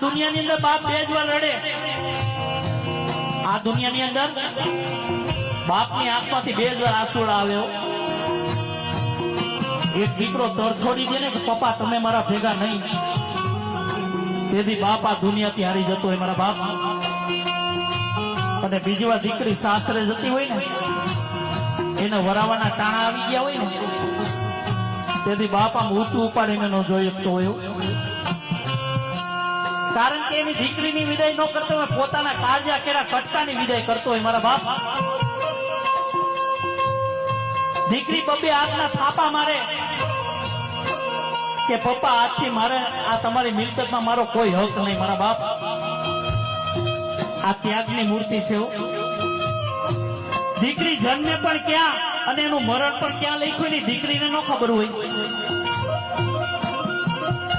દુનિયાની અંદર બાપ બે જ વાર રડે. આ દુનિયાની અંદર બાપની આંખમાંથી બે જ વાર આંસુડા આવ્યો. એક દીકરો તર છોડી દે ને કે પપ્પા તમે મારા ભેગા નહીં, તેથી બાપ આ દુનિયાથી હારી જતો હોય મારા બાપ. અને બીજી વાર દીકરી સાસરે જતી હોય ને, એને વરાવાના ટાણા આવી ગયા હોય ને, તેથી બાપ આમ ઊંચું ઉપાડીને ન જોઈ શકતો હોય. કારણ કે એની દીકરીની વિદાય ન કરતો હોય, પોતાના કાળજા કેરા કટકાની વિદાય કરતો હોય મારા બાપ. દીકરી બબ્બે હાથના થાપા મારે કે પપ્પા આજથી મારે આ તમારી મિલકતમાં મારો કોઈ હક નહીં મારા બાપ. આ ત્યાગની મૂર્તિ છે. દીકરી જન્મે પણ ક્યાં અને એનું મરણ પણ ક્યાં લખ્યું ની દીકરીને ન ખબર હોય.